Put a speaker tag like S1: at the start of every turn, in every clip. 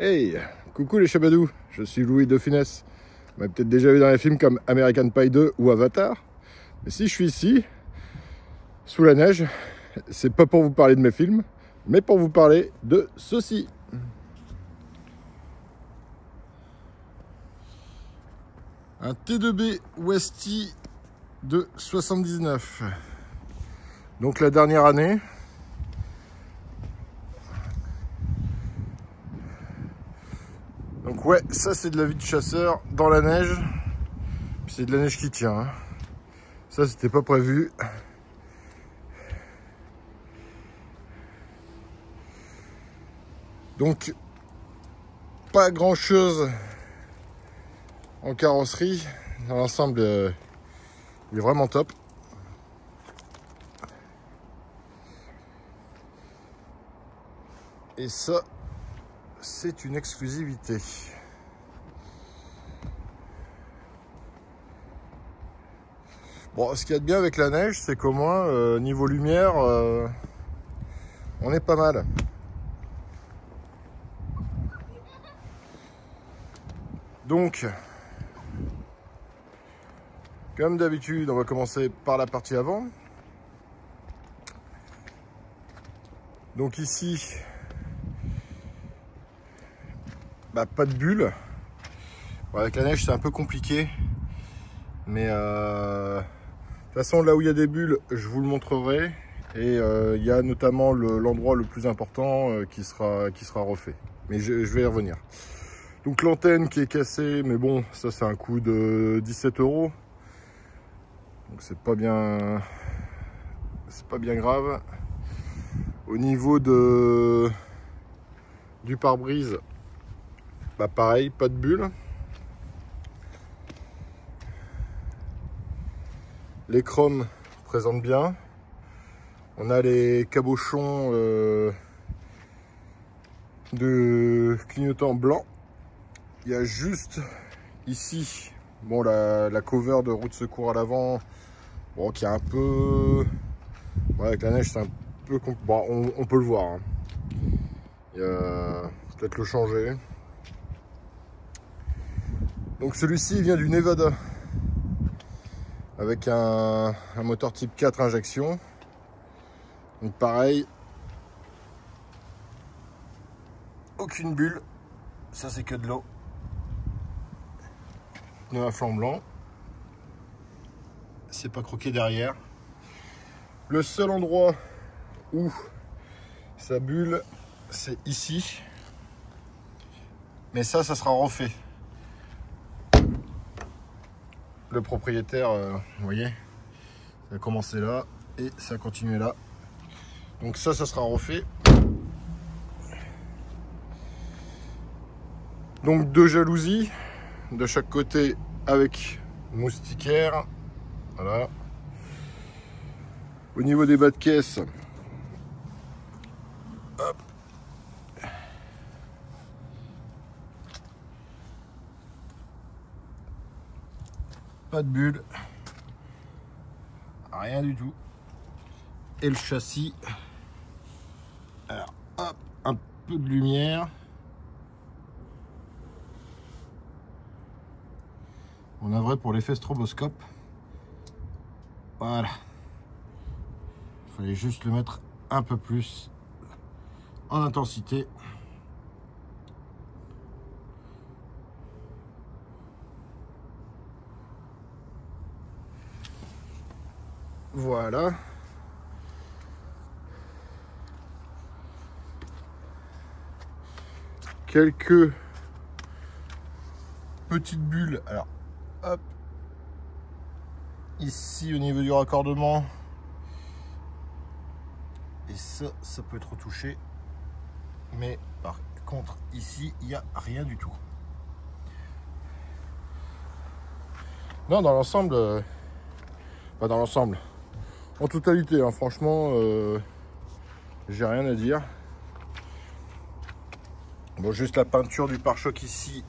S1: Hey, coucou les chabadous, je suis Louis de Funès. Vous m'avez peut-être déjà vu dans les films comme American Pie 2 ou Avatar. Mais si je suis ici, sous la neige, c'est pas pour vous parler de mes films, mais pour vous parler de ceci. Un T2B Westy de 79. Donc la dernière année. Donc ouais, ça c'est de la vie de chasseur dans la neige. C'est de la neige qui tient. Hein. Ça c'était pas prévu. Donc pas grand chose en carrosserie. Dans l'ensemble, il est vraiment top. Et ça, c'est une exclusivité. Bon, ce qu'il y a de bien avec la neige, c'est qu'au moins, niveau lumière, on est pas mal. Donc, comme d'habitude, on va commencer par la partie avant. Donc ici, pas de bulles. Bon, avec la neige, c'est un peu compliqué. Mais de toute façon, là où il y a des bulles, je vous le montrerai. Et il y a notamment l'endroit le plus important qui sera refait. Mais je vais y revenir. Donc l'antenne qui est cassée, mais bon, ça c'est un coût de 17 €. Donc c'est pas bien grave. Au niveau du pare-brise, pareil, pas de bulles. Les chromes présentent bien. On a les cabochons de clignotants blancs. Il y a juste ici, bon, la cover de roue de secours à l'avant, bon, qui est un peu, ouais, avec la neige c'est un peu, bon, on peut le voir. Hein. Il y a peut-être le changer. Donc celui-ci vient du Nevada avec un moteur type 4 injection. Donc pareil, aucune bulle, ça c'est que de l'eau. Pneu à flanc blanc, c'est pas croqué derrière. Le seul endroit où ça bulle, c'est ici, mais ça sera refait. Le propriétaire, vous voyez, ça a commencé là et ça a continué là, donc ça sera refait. Donc deux jalousies de chaque côté avec moustiquaire. Voilà. Au niveau des bas de caisse, hop. Pas de bulle, rien du tout. Et le châssis, alors hop, un peu de lumière. On a vrai pour l'effet stroboscope. Voilà. Il fallait juste le mettre un peu plus en intensité. Voilà. Quelques petites bulles. Alors, hop. Ici, au niveau du raccordement. Et ça peut être retouché. Mais par contre, ici, il n'y a rien du tout. Non, dans l'ensemble... pas dans l'ensemble. En totalité, hein, franchement, j'ai rien à dire. Bon, juste la peinture du pare-choc ici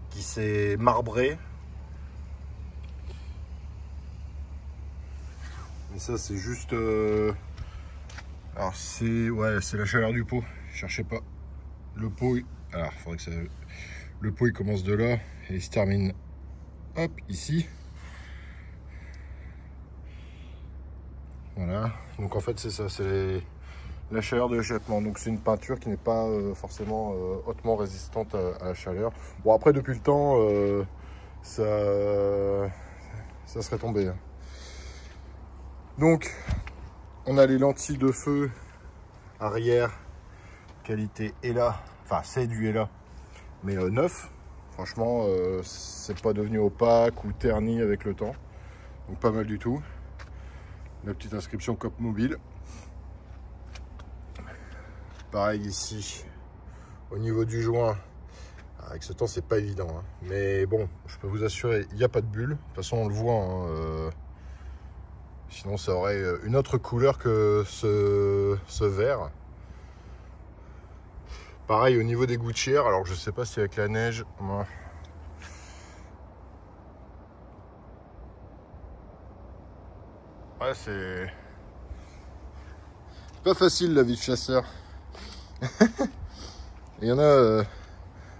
S1: qui s'est marbrée. Mais ça, c'est juste... alors, c'est la chaleur du pot. Cherchez pas. le pot, alors faudrait que ça, le pot il commence de là et il se termine hop ici. Voilà, donc en fait c'est ça, c'est la chaleur de l'échappement. Donc c'est une peinture qui n'est pas forcément hautement résistante à la chaleur. Bon après depuis le temps ça serait tombé. Donc on a les lentilles de feu arrière, qualité Ella, enfin c'est du Ella, mais neuf. Franchement c'est pas devenu opaque ou terni avec le temps. Donc pas mal du tout. La petite inscription COP mobile. Pareil ici, au niveau du joint, avec ce temps c'est pas évident, hein. Mais bon, je peux vous assurer, il n'y a pas de bulle. De toute façon on le voit, hein, sinon ça aurait une autre couleur que ce vert. Pareil au niveau des gouttières, alors je sais pas si avec la neige, ouais c'est pas facile la vie de chasseur. Il y en a,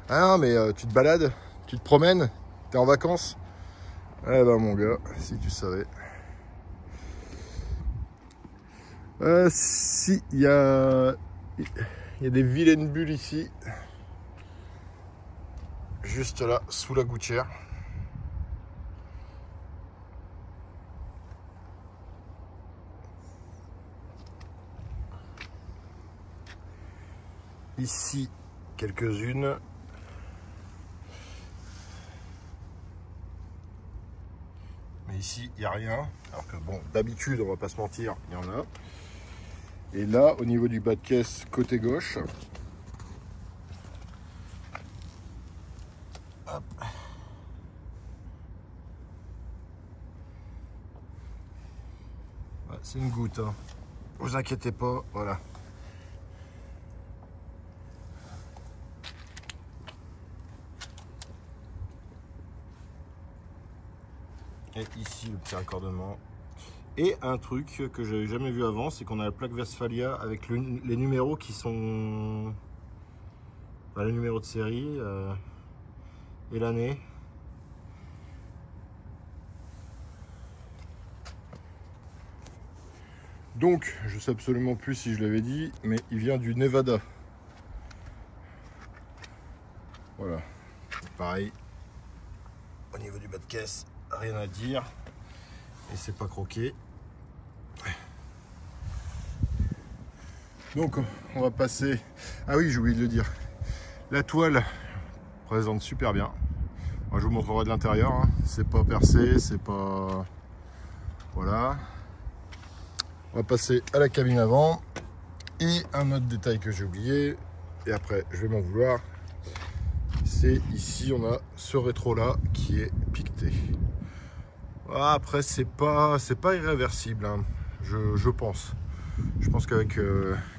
S1: ah non mais tu te balades, tu te promènes, t'es en vacances. Eh ben mon gars, si tu savais. Si, il y a des vilaines bulles ici. Juste là, sous la gouttière. Ici, quelques-unes. Mais ici, il n'y a rien. Alors que bon, d'habitude, on va pas se mentir, il y en a. Et là, au niveau du bas de caisse, côté gauche. Hop. Ouais, c'est une goutte, hein. Vous inquiétez pas, voilà. Et ici le petit raccordement. Et un truc que j'avais jamais vu avant, c'est qu'on a la plaque Westphalia avec les numéros qui sont, enfin, le numéro de série et l'année. Donc je sais absolument plus si je l'avais dit, mais il vient du Nevada. Voilà. Pareil. Au niveau du bas de caisse, rien à dire. Et c'est pas croqué. Donc on va passer. Ah oui, j'ai oublié de le dire. La toile présente super bien. Moi, je vous montrerai de l'intérieur. Hein. C'est pas percé, c'est pas. Voilà. On va passer à la cabine avant. Et un autre détail que j'ai oublié. Et après, je vais m'en vouloir. C'est ici, on a ce rétro là qui est piqueté. Après, c'est pas irréversible, hein, je pense. Je pense qu'avec,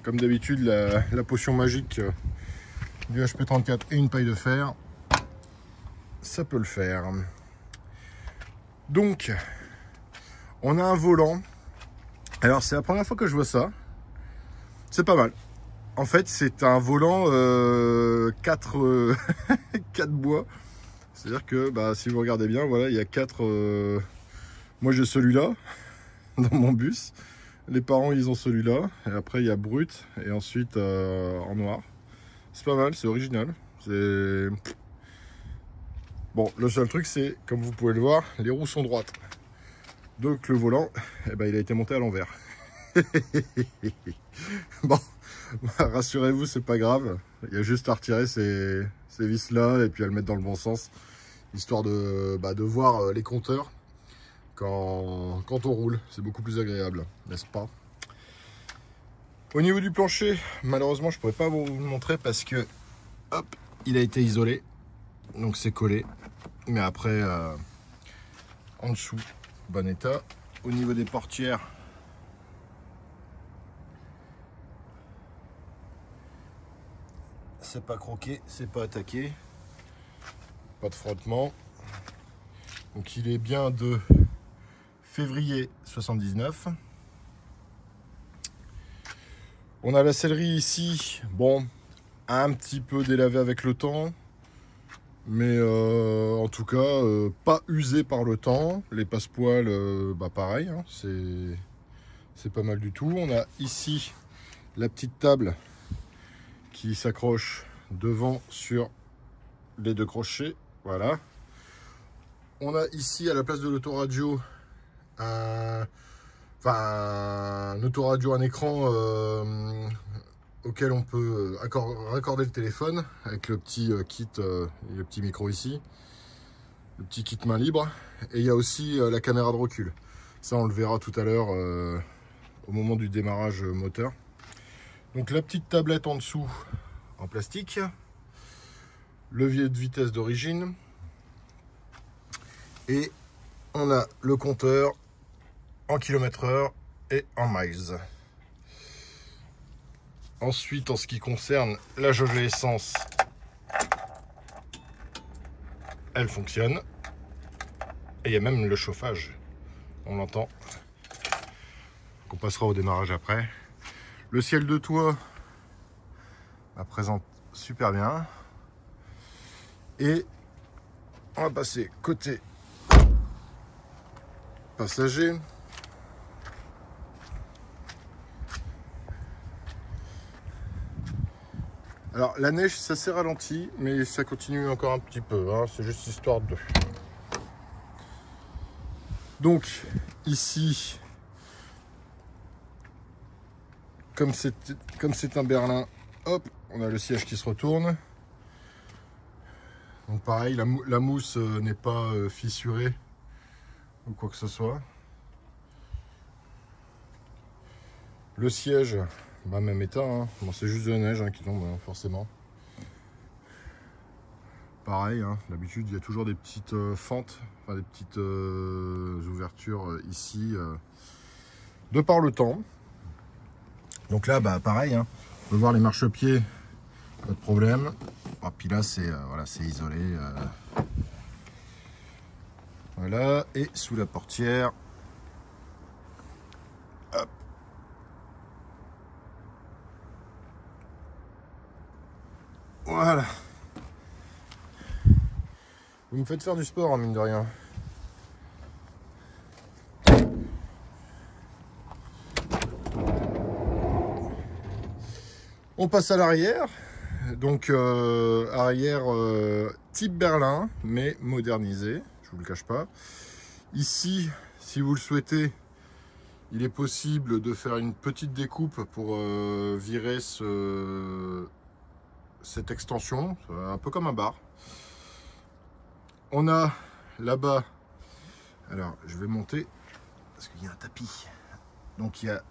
S1: comme d'habitude, la potion magique du HP34 et une paille de fer, ça peut le faire. Donc, on a un volant. Alors, c'est la première fois que je vois ça. C'est pas mal. En fait, c'est un volant 4 bois. C'est-à-dire que, bah, si vous regardez bien, voilà, il y a 4... Moi, j'ai celui-là dans mon bus. Les parents, ils ont celui-là. Et après, il y a brut. Et ensuite, en noir. C'est pas mal, c'est original. C'est... Bon, le seul truc, c'est, comme vous pouvez le voir, les roues sont droites. Donc, le volant, eh ben, il a été monté à l'envers. Bon, rassurez-vous, c'est pas grave. Il y a juste à retirer ces vis-là et puis à le mettre dans le bon sens. Histoire de voir les compteurs quand on roule. C'est beaucoup plus agréable, n'est-ce pas? Au niveau du plancher, malheureusement, je pourrais pas vous le montrer parce que, hop, il a été isolé. Donc c'est collé. Mais après, en dessous, bon état. Au niveau des portières, c'est pas croqué, c'est pas attaqué. Pas de frottement. Donc il est bien de février 79. On a la sellerie ici. Bon, un petit peu délavé avec le temps. Mais en tout cas, pas usé par le temps. Les passepoils, bah pareil, hein, c'est pas mal du tout. On a ici la petite table qui s'accroche devant sur les 2 crochets. Voilà. On a ici à la place de l'autoradio un autoradio, un écran auquel on peut raccorder le téléphone avec le petit kit, le petit micro ici, le petit kit main libre. Et il y a aussi la caméra de recul. Ça, on le verra tout à l'heure au moment du démarrage moteur. Donc la petite tablette en dessous en plastique, levier de vitesse d'origine, et on a le compteur en km/h et en miles. Ensuite, en ce qui concerne la jauge à essence, elle fonctionne. Et il y a même le chauffage, on l'entend. On passera au démarrage après. Le ciel de toit présente super bien. Et on va passer côté passager. Alors la neige, ça s'est ralenti, mais ça continue encore un petit peu, hein, c'est juste histoire de... Donc ici, comme c'est un berlin, hop, on a le siège qui se retourne. Donc pareil, la mousse n'est pas fissurée ou quoi que ce soit. Le siège, bah, même état, hein. Bon, c'est juste de la neige, hein, qui tombe, hein, forcément. Pareil, hein, d'habitude il y a toujours des petites fentes, enfin des petites ouvertures ici, de par le temps. Donc là, bah pareil, hein, on peut voir les marchepieds, pas de problème. Et puis là, c'est voilà, c'est isolé. Voilà, et sous la portière, hop. Voilà. Vous me faites faire du sport, hein, mine de rien. On passe à l'arrière. Donc arrière type berlin, mais modernisé, je vous le cache pas. Ici, si vous le souhaitez, il est possible de faire une petite découpe pour virer cette extension, un peu comme un bar. On a là-bas, alors je vais monter parce qu'il y a un tapis. Donc il y a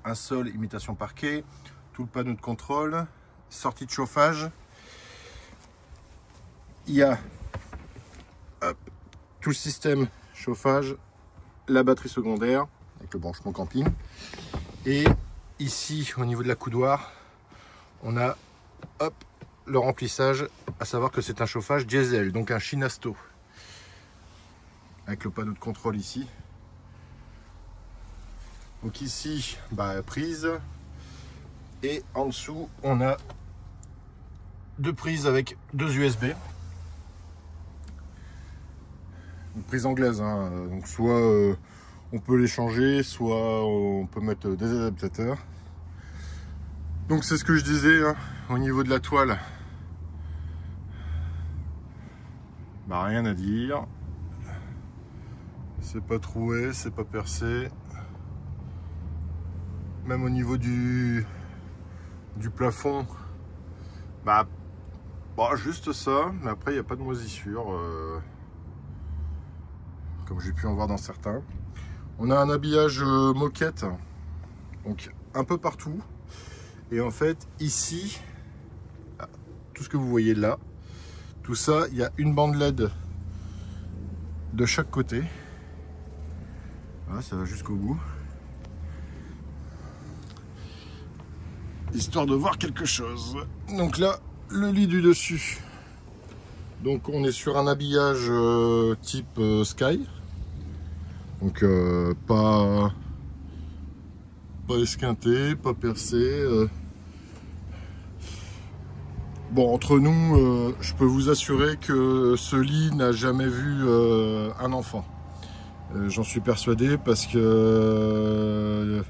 S1: un sol imitation parquet, tout le panneau de contrôle, sortie de chauffage. Il y a hop, tout le système chauffage, la batterie secondaire avec le branchement camping. Et ici, au niveau de la coudoir, on a hop, le remplissage, à savoir que c'est un chauffage diesel, donc un Shinasto. Avec le panneau de contrôle ici. Donc ici, bah, prise. Et en dessous, on a 2 prises avec 2 USB. Une prise anglaise, hein. Donc soit on peut les changer, soit on peut mettre des adaptateurs. Donc c'est ce que je disais, hein, au niveau de la toile. Bah, rien à dire. C'est pas troué, c'est pas percé. Même au niveau du plafond, bah juste ça, mais après il n'y a pas de moisissure, comme j'ai pu en voir dans certains. On a un habillage moquette, donc un peu partout. Et en fait, ici, tout ce que vous voyez là, tout ça, il y a une bande LED de chaque côté. Voilà, ça va jusqu'au bout. Histoire de voir quelque chose. Donc là, le lit du dessus. Donc on est sur un habillage type Sky. Donc pas esquinté, pas percé. Bon, entre nous, je peux vous assurer que ce lit n'a jamais vu un enfant. J'en suis persuadé parce que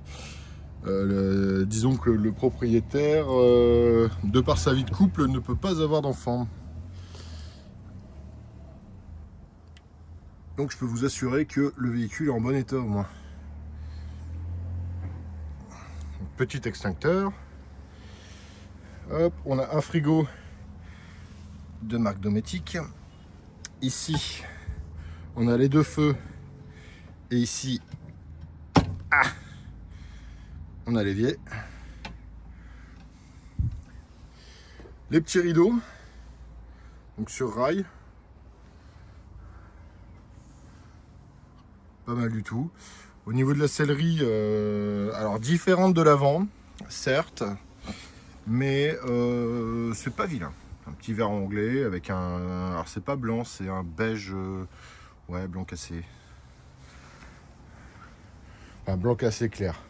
S1: disons que le propriétaire, de par sa vie de couple, ne peut pas avoir d'enfant. Donc je peux vous assurer que le véhicule est en bon état au moins. Petit extincteur. Hop, on a un frigo de marque Dometic. Ici, on a les deux feux. Et ici, on a l'évier. Les petits rideaux, donc sur rail. Pas mal du tout. Au niveau de la sellerie, alors différente de l'avant, certes, mais c'est pas vilain. Un petit verre anglais avec un... Alors c'est pas blanc, c'est un beige... ouais, blanc cassé. Un blanc cassé clair.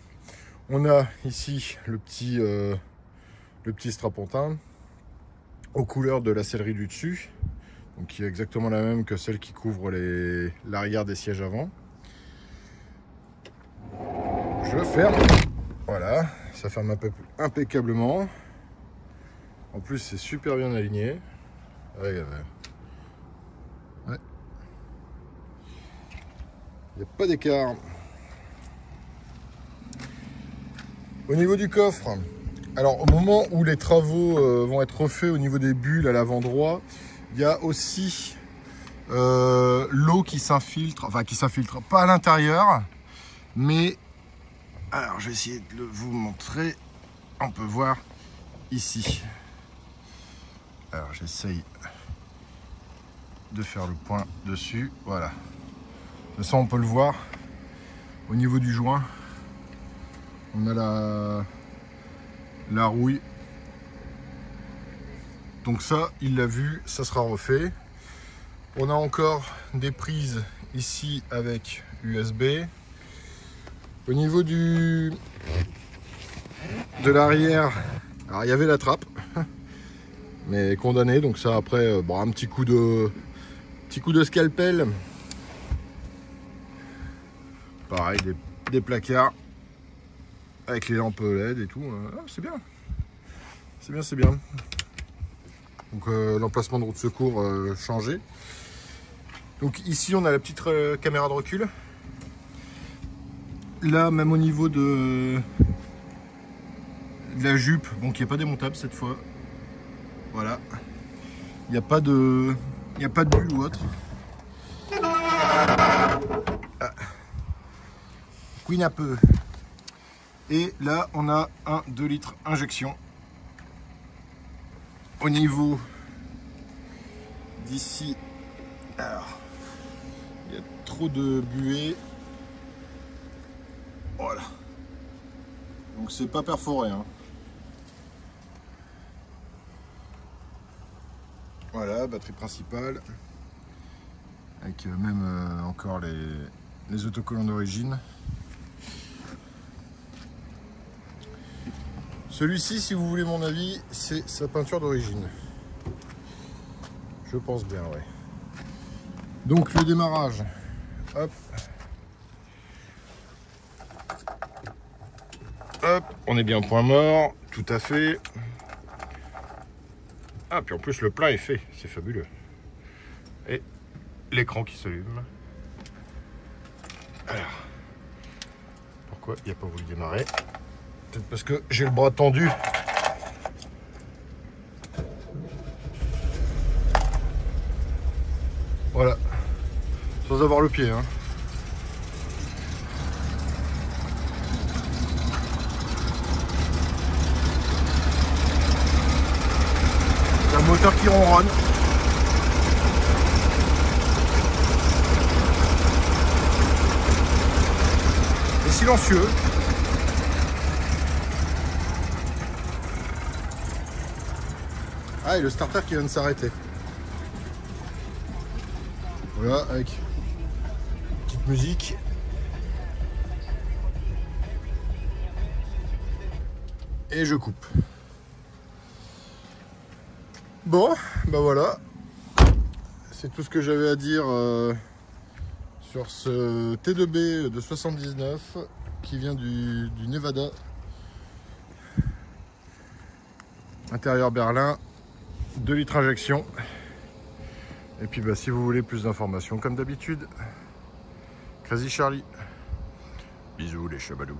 S1: On a ici le petit strapontin aux couleurs de la sellerie du dessus, donc qui est exactement la même que celle qui couvre l'arrière des sièges avant. Je ferme. Voilà, ça ferme impeccablement. En plus, c'est super bien aligné. Ouais. Il n'y a pas d'écart. Au niveau du coffre, alors au moment où les travaux vont être refaits au niveau des bulles à l'avant droit, il y a aussi l'eau qui s'infiltre, enfin qui s'infiltre pas à l'intérieur, mais alors je vais essayer de vous montrer. On peut voir ici. Alors j'essaye de faire le point dessus. Voilà. De toute façon, on peut le voir au niveau du joint. On a la rouille. Donc ça, il l'a vu, ça sera refait. On a encore des prises ici avec USB. Au niveau de l'arrière, alors il y avait la trappe, mais condamné. Donc ça après, bon, un petit coup de scalpel. Pareil, des placards. Avec les lampes LED et tout, c'est bien. C'est bien. Donc l'emplacement de roue de secours changé. Donc ici on a la petite caméra de recul. Là même au niveau de la jupe, bon qui n'est pas démontable cette fois. Voilà. Il n'y a pas de bulle ou autre. Queen un peu. Et là, on a un 2 litres injection. Au niveau d'ici, alors, il y a trop de buée. Voilà. Donc c'est pas perforé. Hein. Voilà, batterie principale. Avec même encore les autocollants d'origine. Celui-ci, si vous voulez mon avis, c'est sa peinture d'origine. Je pense bien, ouais. Donc le démarrage. Hop. Hop, on est bien au point mort, tout à fait. Ah, puis en plus le plein est fait, c'est fabuleux. Et l'écran qui s'allume. Alors, pourquoi il n'y a pas voulu démarrer? Peut-être parce que j'ai le bras tendu. Voilà. Sans avoir le pied. Hein. C'est un moteur qui ronronne. Et silencieux. Ah, et le starter qui vient de s'arrêter. Voilà, avec petite musique. Et je coupe. Bon, bah voilà. C'est tout ce que j'avais à dire sur ce T2B de 79 qui vient du Nevada. Intérieur berlin, 2 litres injection. Et puis bah, si vous voulez plus d'informations, comme d'habitude, Crazy Charlie. Bisous les chevalous.